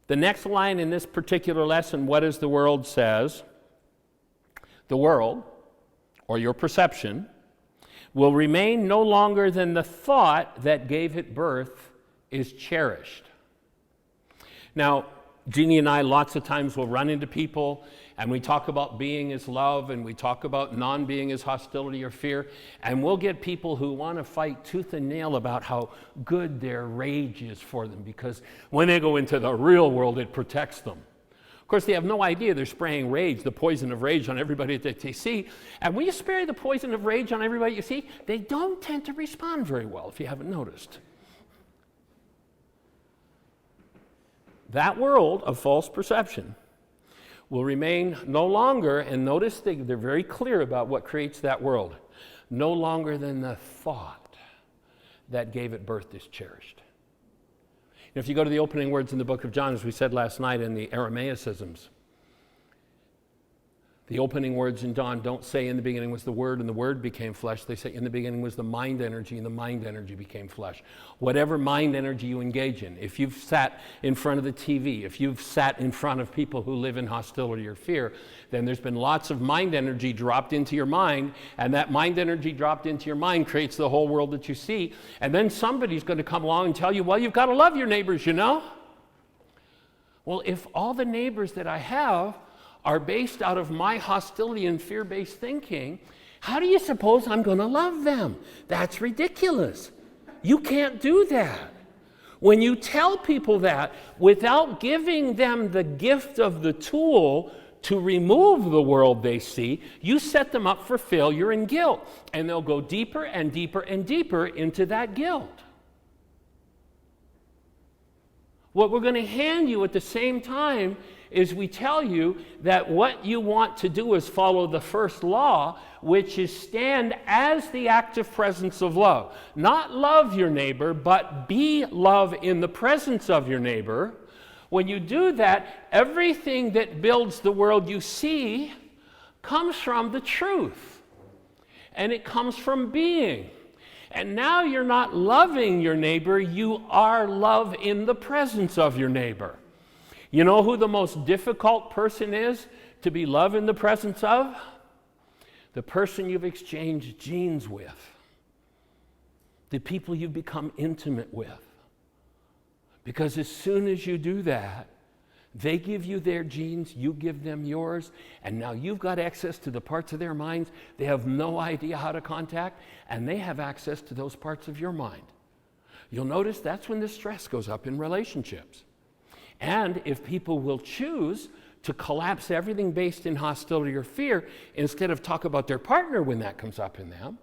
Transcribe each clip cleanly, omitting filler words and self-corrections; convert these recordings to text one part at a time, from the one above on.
The next line in this particular lesson, what does the world says? The world, or your perception, will remain no longer than the thought that gave it birth is cherished. Now, Jeannie and I lots of times will run into people and we talk about being as love and we talk about non-being as hostility or fear, and we'll get people who want to fight tooth and nail about how good their rage is for them, because when they go into the real world, it protects them. Of course, they have no idea they're spraying rage, the poison of rage, on everybody that they see. And when you spray the poison of rage on everybody you see, they don't tend to respond very well, if you haven't noticed. That world of false perception will remain no longer, and notice they're very clear about what creates that world, no longer than the thought that gave it birth is cherished. If you go to the opening words in the book of John, as we said last night in the Aramaicisms, the opening words in John don't say in the beginning was the Word and the Word became flesh. They say in the beginning was the mind energy and the mind energy became flesh. Whatever mind energy you engage in, if you've sat in front of the TV, if you've sat in front of people who live in hostility or fear, then there's been lots of mind energy dropped into your mind, and that mind energy dropped into your mind creates the whole world that you see. And then somebody's going to come along and tell you, well, you've got to love your neighbors, you know? Well, if all the neighbors that I have are based out of my hostility and fear-based thinking, how do you suppose I'm going to love them? That's ridiculous. You can't do that. When you tell people that without giving them the gift of the tool to remove the world they see, you set them up for failure and guilt, and they'll go deeper and deeper and deeper into that guilt. What we're going to hand you at the same time is we tell you that what you want to do is follow the first law, which is stand as the active presence of love. Not love your neighbor, but be love in the presence of your neighbor. When you do that, everything that builds the world you see comes from the truth. And it comes from being. And now you're not loving your neighbor, you are love in the presence of your neighbor. You know who the most difficult person is to be love in the presence of? The person you've exchanged genes with. The people you've become intimate with. Because as soon as you do that, they give you their genes, you give them yours, and now you've got access to the parts of their minds they have no idea how to contact, and they have access to those parts of your mind. You'll notice that's when the stress goes up in relationships. And if people will choose to collapse everything based in hostility or fear instead of talk about their partner when that comes up in them,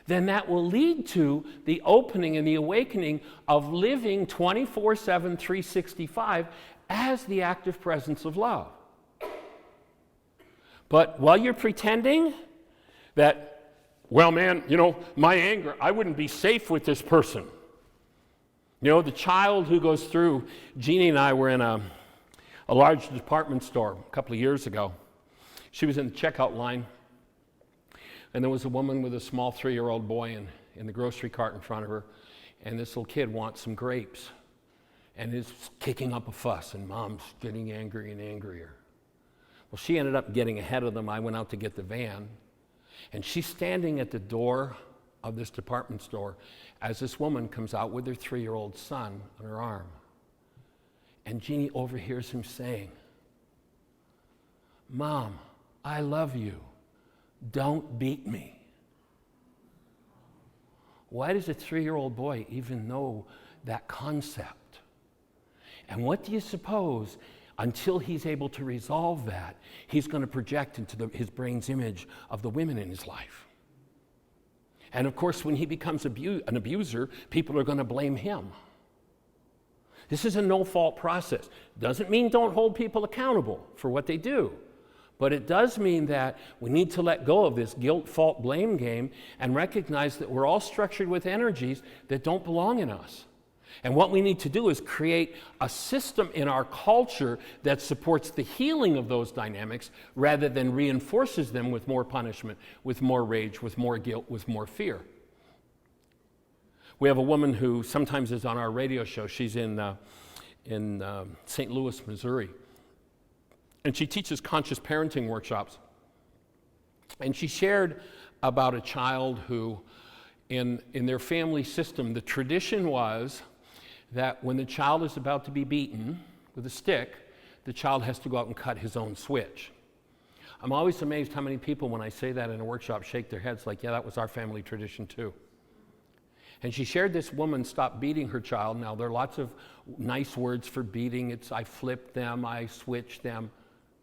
then that will lead to the opening and the awakening of living 24/7, 365 as the active presence of love. But while you're pretending that, well, man, you know, my anger, I wouldn't be safe with this person. You know, the child who goes through, Jeannie and I were in a large department store a couple of years ago. She was in the checkout line, and there was a woman with a small 3-year-old boy in the grocery cart in front of her, and this little kid wants some grapes and is kicking up a fuss, and mom's getting angry and angrier. Well, she ended up getting ahead of them. I went out to get the van, and she's standing at the door of this department store as this woman comes out with her 3-year-old son on her arm. And Jeannie overhears him saying, "Mom, I love you. Don't beat me." Why does a 3-year-old boy even know that concept? And what do you suppose? Until he's able to resolve that, he's going to project into his brain's image of the women in his life. And of course, when he becomes an abuser, people are going to blame him. This is a no-fault process. Doesn't mean don't hold people accountable for what they do. But it does mean that we need to let go of this guilt, fault, blame game and recognize that we're all structured with energies that don't belong in us. And what we need to do is create a system in our culture that supports the healing of those dynamics rather than reinforces them with more punishment, with more rage, with more guilt, with more fear. We have a woman who sometimes is on our radio show. She's in in St. Louis, Missouri. And she teaches conscious parenting workshops. And she shared about a child who, in their family system, the tradition was that when the child is about to be beaten with a stick, the child has to go out and cut his own switch. I'm always amazed how many people, when I say that in a workshop, shake their heads like, yeah, that was our family tradition too. And she shared this woman stopped beating her child. Now, there are lots of nice words for beating. It's I flipped them, I switched them.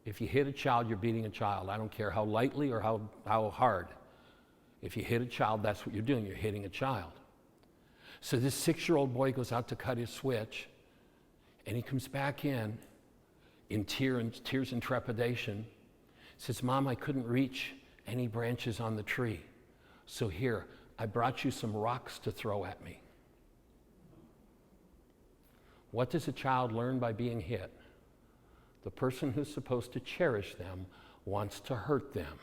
If you hit a child, you're beating a child. I don't care how lightly or how hard. If you hit a child, that's what you're doing. You're hitting a child. So this 6-year-old boy goes out to cut his switch, and he comes back in tears and trepidation. Says, Mom, I couldn't reach any branches on the tree. So here, I brought you some rocks to throw at me. What does a child learn by being hit? The person who's supposed to cherish them wants to hurt them.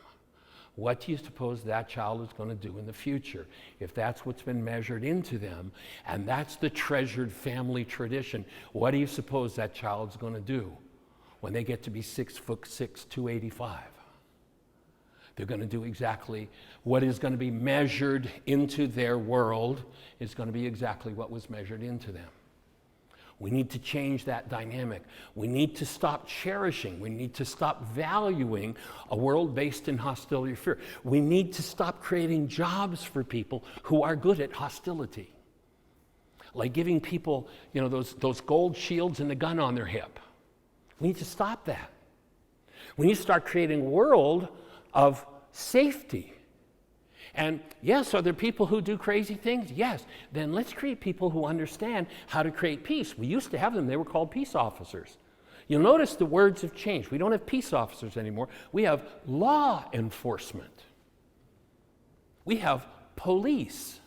What do you suppose that child is going to do in the future if that's what's been measured into them, and that's the treasured family tradition? What do you suppose that child's going to do when they get to be 6'6", 285? They're going to do exactly what is going to be measured into their world is going to be exactly what was measured into them. We need to change that dynamic. We need to stop cherishing. We need to stop valuing a world based in hostility or fear. We need to stop creating jobs for people who are good at hostility. Like giving people, those gold shields and the gun on their hip. We need to stop that. We need to start creating a world of safety. And yes, are there people who do crazy things? Yes. Then let's create people who understand how to create peace. We used to have them. They were called peace officers. You'll notice the words have changed. We don't have peace officers anymore. We have law enforcement. We have police.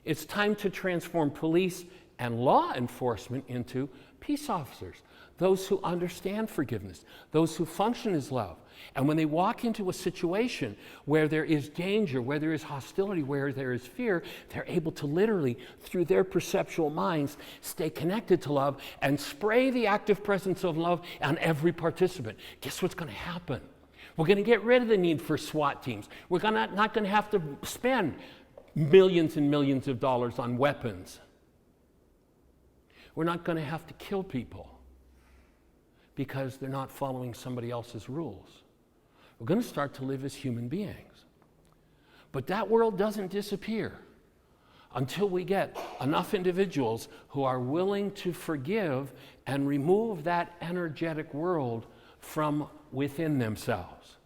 It's time to transform police and law enforcement into peace officers. Those who understand forgiveness, those who function as love. And when they walk into a situation where there is danger, where there is hostility, where there is fear, they're able to literally, through their perceptual minds, stay connected to love and spray the active presence of love on every participant. Guess what's going to happen? We're going to get rid of the need for SWAT teams. We're not going to have to spend millions and millions of dollars on weapons. We're not going to have to kill people because they're not following somebody else's rules. We're going to start to live as human beings. But that world doesn't disappear until we get enough individuals who are willing to forgive and remove that energetic world from within themselves.